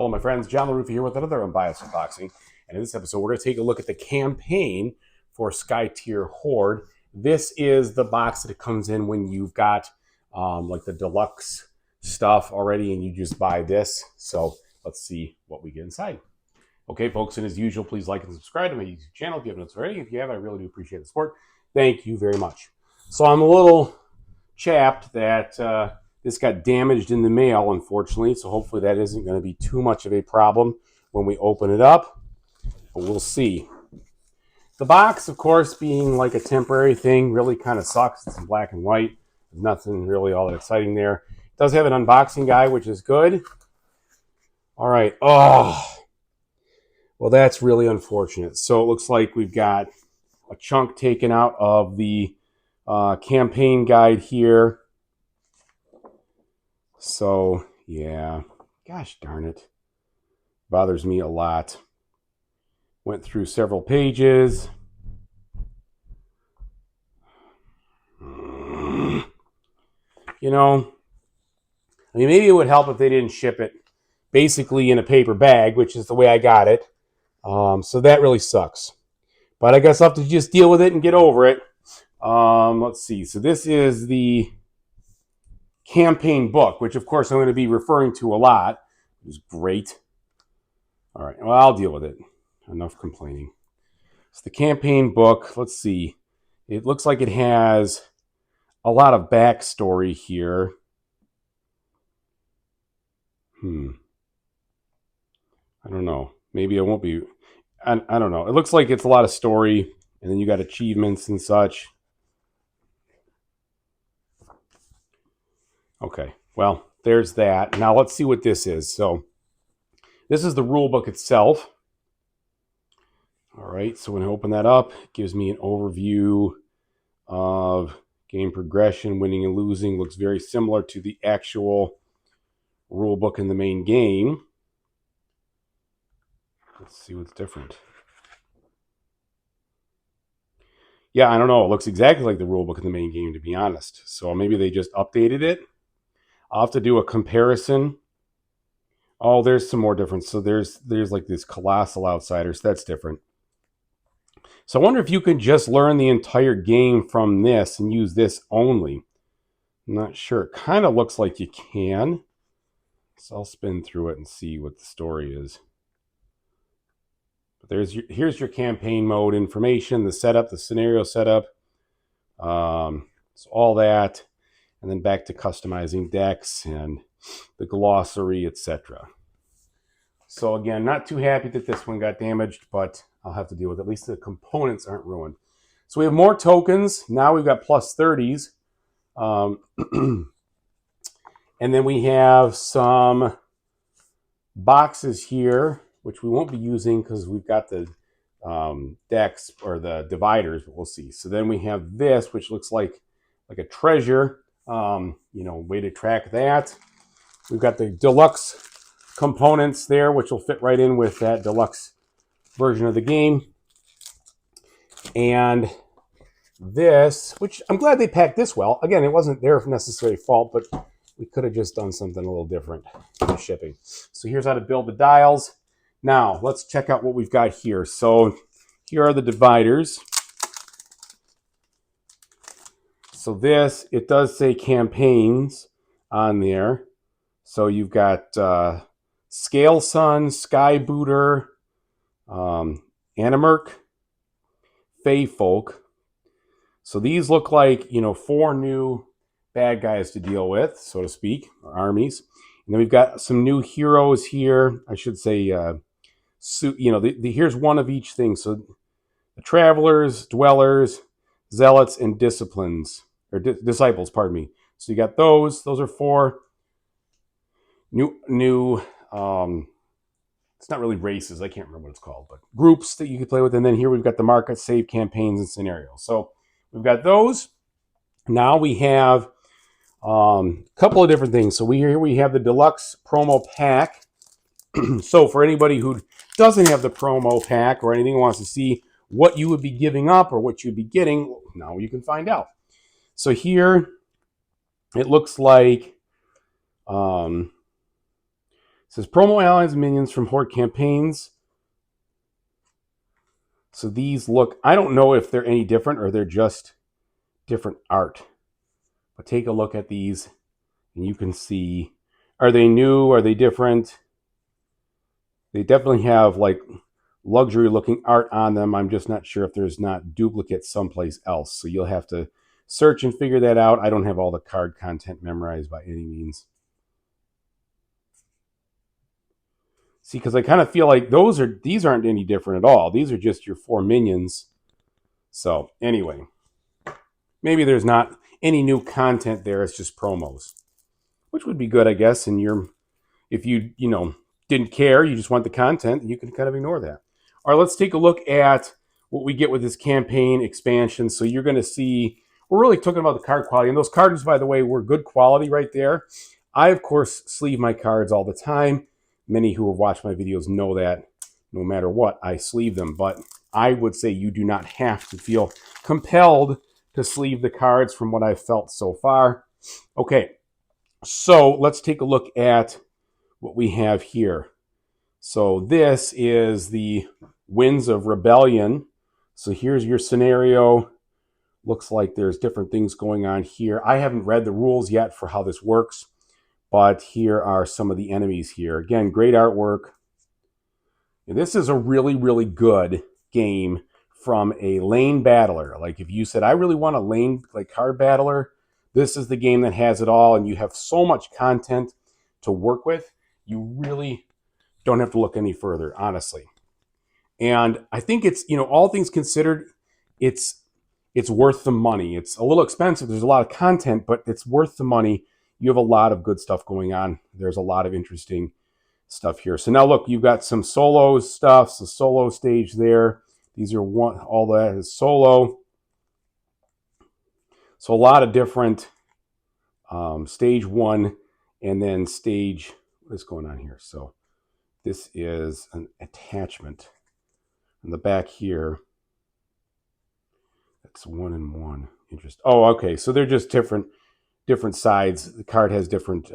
Hello, my friends. John LaRuffa here with another Unbiased unboxing. And in this episode, we're going to take a look at the campaign for Skytear Horde. This is the box that it comes in when you've got like the deluxe stuff already and you just buy this. So let's see what we get inside. Okay, folks, and as usual, please like and subscribe to my YouTube channel if you haven't already. If you have, I really do appreciate the support. Thank you very much. So I'm a little chapped that this got damaged in the mail, unfortunately, so hopefully that isn't going to be too much of a problem when we open it up, but we'll see. The box, of course, being like a temporary thing, really kind of sucks. It's in black and white. There's nothing really all that exciting there. It does have an unboxing guide, which is good. All right. Oh, well, that's really unfortunate. So it looks like we've got a chunk taken out of the campaign guide here. So, yeah, gosh darn it. Bothers me a lot. Went through several pages. You know, I mean, maybe it would help if they didn't ship it basically in a paper bag, which is the way I got it. So that really sucks. But I guess I'll have to just deal with it and get over it. Let's see. So this is the campaign book, which of course I'm going to be referring to a lot. It was great. All right, well, I'll deal with it. Enough complaining. It's the campaign book. Let's see. It looks like it has a lot of backstory here. I don't know. Maybe it won't be. I don't know. It looks like it's a lot of story, and then you got achievements and such. Okay, well, there's that. Now let's see what this is. So this is the rule book itself. All right, so when I open that up, it gives me an overview of game progression, winning and losing. Looks very similar to the actual rule book in the main game. Let's see what's different. Yeah, I don't know. It looks exactly like the rule book in the main game, to be honest. So maybe they just updated it. I'll have to do a comparison. Oh, there's some more difference. So there's like this Colossal Outsiders. That's different. So I wonder if you can just learn the entire game from this and use this only. I'm not sure. It kind of looks like you can. So I'll spin through it and see what the story is. But here's your campaign mode information, the setup, the scenario setup. So all that. And then back to customizing decks and the glossary, etc. So again, not too happy that this one got damaged, but I'll have to deal with it. At least the components aren't ruined. So we have more tokens. Now we've got plus 30s. And then we have some boxes here, which we won't be using because we've got the decks or the dividers, but we'll see. So then we have this, which looks like a treasure. Way to track that. We've got the deluxe components there, which will fit right in with that deluxe version of the game. And this, which I'm glad they packed this well. Again, it wasn't their necessary fault, but we could have just done something a little different in the shipping. So here's how to build the dials. Now, let's check out what we've got here. So here are the dividers. So this, it does say campaigns on there. So you've got Scale Sun, Sky Booter, Animurk, Fey Folk. So these look like, 4 new bad guys to deal with, so to speak, or armies. And then we've got some new heroes here. I should say, here's one of each thing. So the Travelers, Dwellers, Zealots, and Disciplines. Or disciples, pardon me. So you got those. Those are 4 new it's not really races. I can't remember what it's called, but groups that you can play with. And then here we've got the market, save, campaigns, and scenarios. So we've got those. Now we have a couple of different things. So here we have the deluxe promo pack. So for anybody who doesn't have the promo pack or anything, wants to see what you would be giving up or what you'd be getting, now you can find out. So here, it looks like says promo allies and minions from Horde campaigns. So these look, I don't know if they're any different or they're just different art. But take a look at these and you can see, are they new? Are they different? They definitely have like luxury looking art on them. I'm just not sure if there's not duplicates someplace else. So you'll have to search and figure that out. I don't have all the card content memorized by any means. See, because I kind of feel like these aren't any different at all. These are just your 4 minions. So anyway, maybe there's not any new content there. It's just promos, which would be good, I guess. And if you didn't care, you just want the content, you can kind of ignore that. All right, let's take a look at what we get with this campaign expansion. So you're going to see, we're really talking about the card quality. And those cards, by the way, were good quality right there. I, of course, sleeve my cards all the time. Many who have watched my videos know that no matter what, I sleeve them. But I would say you do not have to feel compelled to sleeve the cards from what I've felt so far. Okay, so let's take a look at what we have here. So this is the Winds of Rebellion. So here's your scenario. Looks like there's different things going on here. I haven't read the rules yet for how this works, but here are some of the enemies here. Again, great artwork. And this is a really, really good game from a lane battler. Like if you said, I really want a lane like card battler, this is the game that has it all, and you have so much content to work with. You really don't have to look any further, honestly. And I think it's, all things considered, it's worth the money. It's a little expensive. There's a lot of content, but it's worth the money. You have a lot of good stuff going on. There's a lot of interesting stuff here. So now look, you've got some solo stuff, so solo stage there. These are all that is solo. So a lot of different stage 1 and then stage, what is going on here? So this is an attachment in the back here. That's 1 and 1. Interesting. Oh, okay. So they're just different sides. The card has different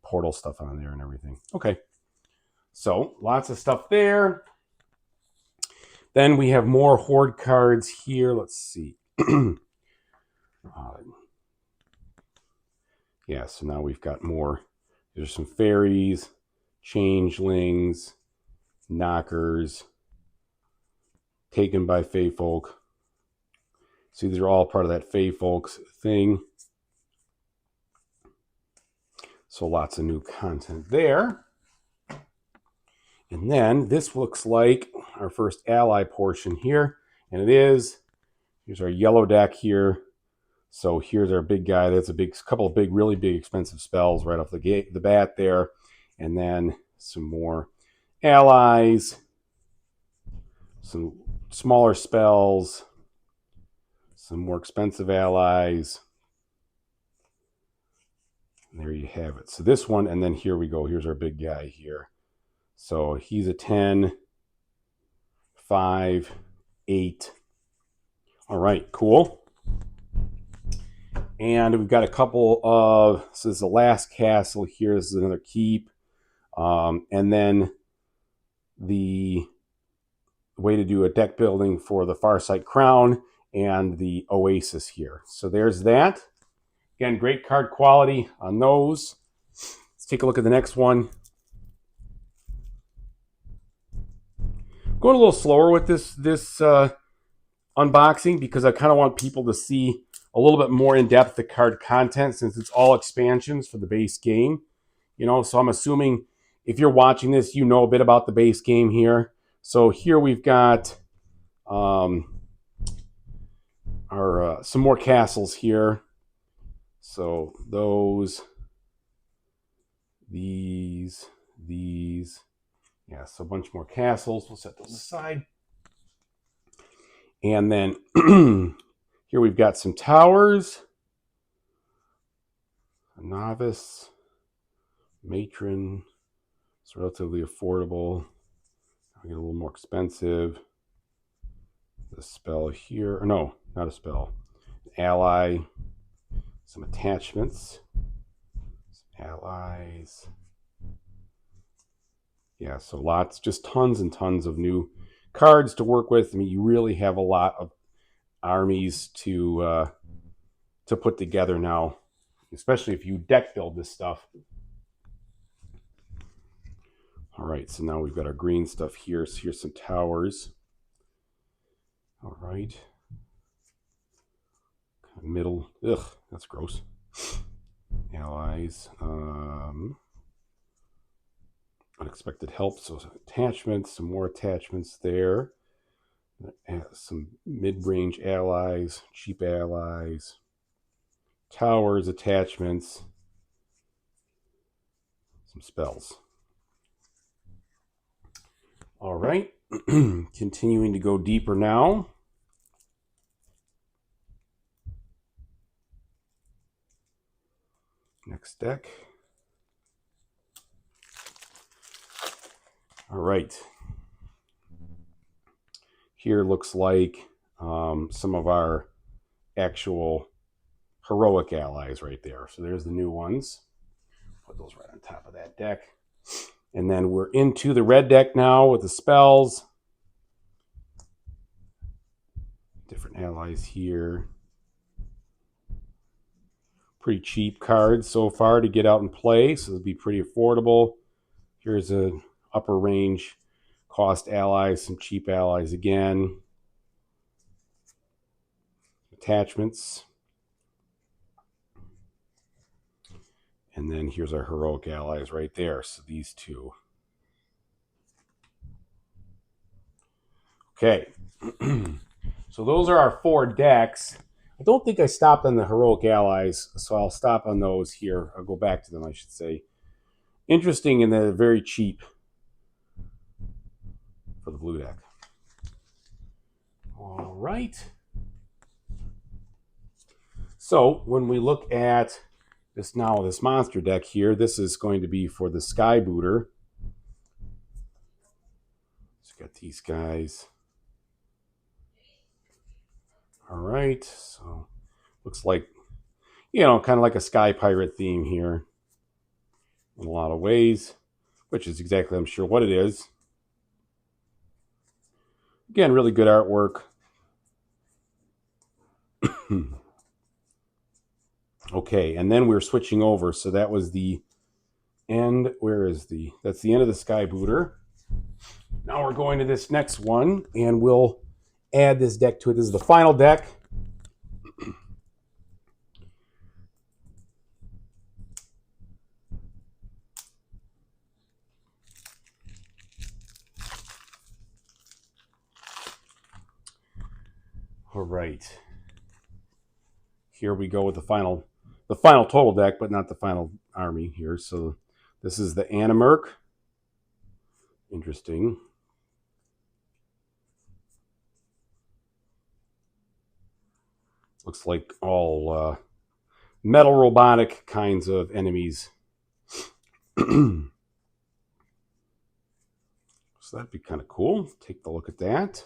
portal stuff on there and everything. Okay. So lots of stuff there. Then we have more Horde cards here. Let's see. Yeah, so now we've got more. There's some fairies, changelings, knockers, taken by Fey Folk. See, these are all part of that Fey Folks thing. So lots of new content there. And then this looks like our first ally portion here. And it is. Here's our yellow deck here. So here's our big guy. That's a couple of really big, expensive spells right off the bat there. And then some more allies. Some smaller spells. Some more expensive allies. And there you have it. So this one, and then here we go. Here's our big guy here. So he's a 10, 5, 8. All right, cool. And we've got a couple of, so this is the last castle here. This is another keep. And then the way to do a deck building for the Farsight Crown and the Oasis here. So there's that. Again, great card quality on those. Let's take a look at the next one. Going a little slower with this unboxing because I kind of want people to see a little bit more in depth the card content since it's all expansions for the base game. So I'm assuming if you're watching this, you know a bit about the base game here. So here we've got our some more castles here. So these, yeah, so a bunch more castles. We'll set those aside. And then here we've got some towers. A novice, matron. It's relatively affordable. I get a little more expensive. The spell here, or no, not a spell. Ally, some attachments, some allies. Yeah, so lots, just tons and tons of new cards to work with. I mean, you really have a lot of armies to put together now, especially if you deck build this stuff. All right, so now we've got our green stuff here. So here's some towers. All right. Middle. Ugh, that's gross. Allies. Unexpected help. So attachments, some more attachments there. Some mid-range allies, cheap allies. Towers, attachments. Some spells. All right. Continuing to go deeper now. Next deck. All right. Here looks like some of our actual heroic allies right there. So there's the new ones. Put those right on top of that deck. And then we're into the red deck now with the spells. Different allies here. Pretty cheap cards so far to get out and play, so it'll be pretty affordable. Here's a upper range cost allies, some cheap allies again. Attachments. And then here's our heroic allies right there. So these two. Okay. So those are our 4 decks. I don't think I stopped on the heroic allies, so I'll stop on those here. I'll go back to them, I should say. Interesting, and they're very cheap for the blue deck. All right. So when we look at this monster deck here, this is going to be for the Sky Booter. So got these guys. All right, so looks like, kind of like a Sky Pirate theme here in a lot of ways, which is exactly, I'm sure, what it is. Again, really good artwork. Okay, and then we're switching over. So that was the end. That's the end of the Sky Booter. Now we're going to this next one, and we'll add this deck to it. This is the final deck. All right. Here we go with the final total deck, but not the final army here. So this is the Animurk. Interesting. Looks like all metal robotic kinds of enemies. So that'd be kind of cool. Take a look at that.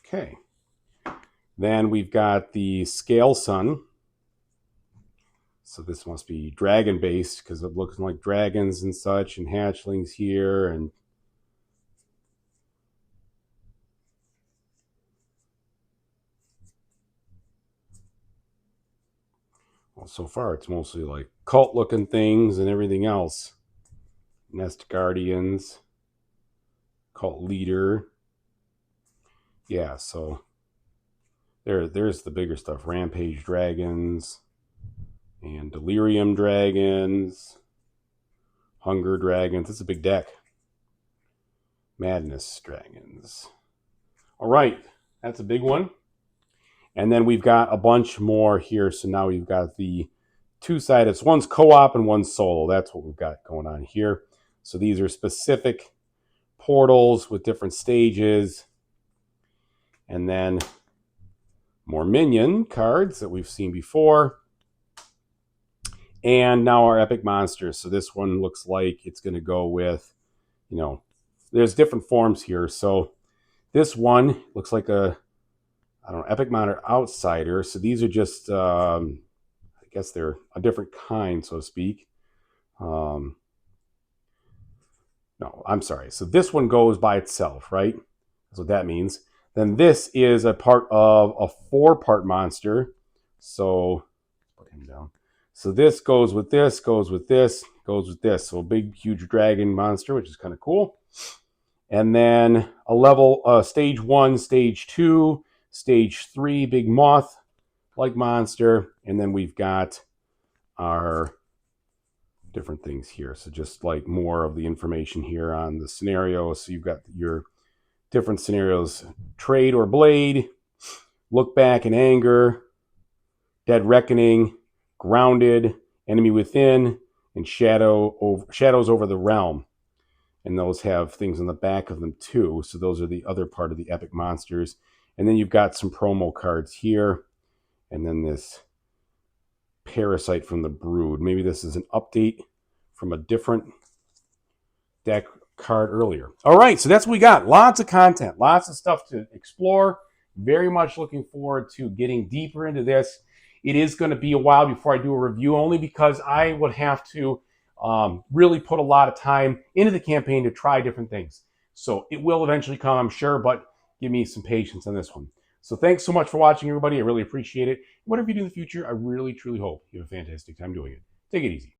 Okay. Then we've got the Scale Sun. So this must be dragon based because it looks like dragons and such and hatchlings here. And well, so far it's mostly like cult looking things and everything else. Nest Guardians, Cult Leader. Yeah, so there's the bigger stuff. Rampage Dragons and Delirium Dragons, Hunger Dragons. It's a big deck. Madness Dragons. All right, that's a big one. And then we've got a bunch more here. So now we've got the 2-sided. One's co-op and one's solo. That's what we've got going on here. So these are specific portals with different stages. And then more minion cards that we've seen before. And now our epic monsters. So this one looks like it's going to go with, there's different forms here. So this one looks like epic monster outsider. So these are just, I guess they're a different kind, so to speak. No, I'm sorry. So this one goes by itself, right? That's what that means. Then this is a part of a 4-part monster. So put him down. So this goes with this, goes with this, goes with this. So a big, huge dragon monster, which is kind of cool. And then a level, stage 1, stage 2, stage 3, big moth-like monster. And then we've got our different things here. So just like more of the information here on the scenario. So you've got your different scenarios: trade or blade, look back in anger, dead reckoning, grounded, enemy within, and shadows over the realm. And those have things on the back of them too. So those are the other part of the epic monsters. And then you've got some promo cards here, and then this Parasite from the Brood. Maybe this is an update from a different deck card earlier. All right, so that's what we got. Lots of content, lots of stuff to explore. Very much looking forward to getting deeper into this. It is going to be a while before I do a review, only because I would have to really put a lot of time into the campaign to try different things. So it will eventually come, I'm sure, but give me some patience on this one. So thanks so much for watching, everybody. I really appreciate it. Whatever you do in the future, I really, truly hope you have a fantastic time doing it. Take it easy.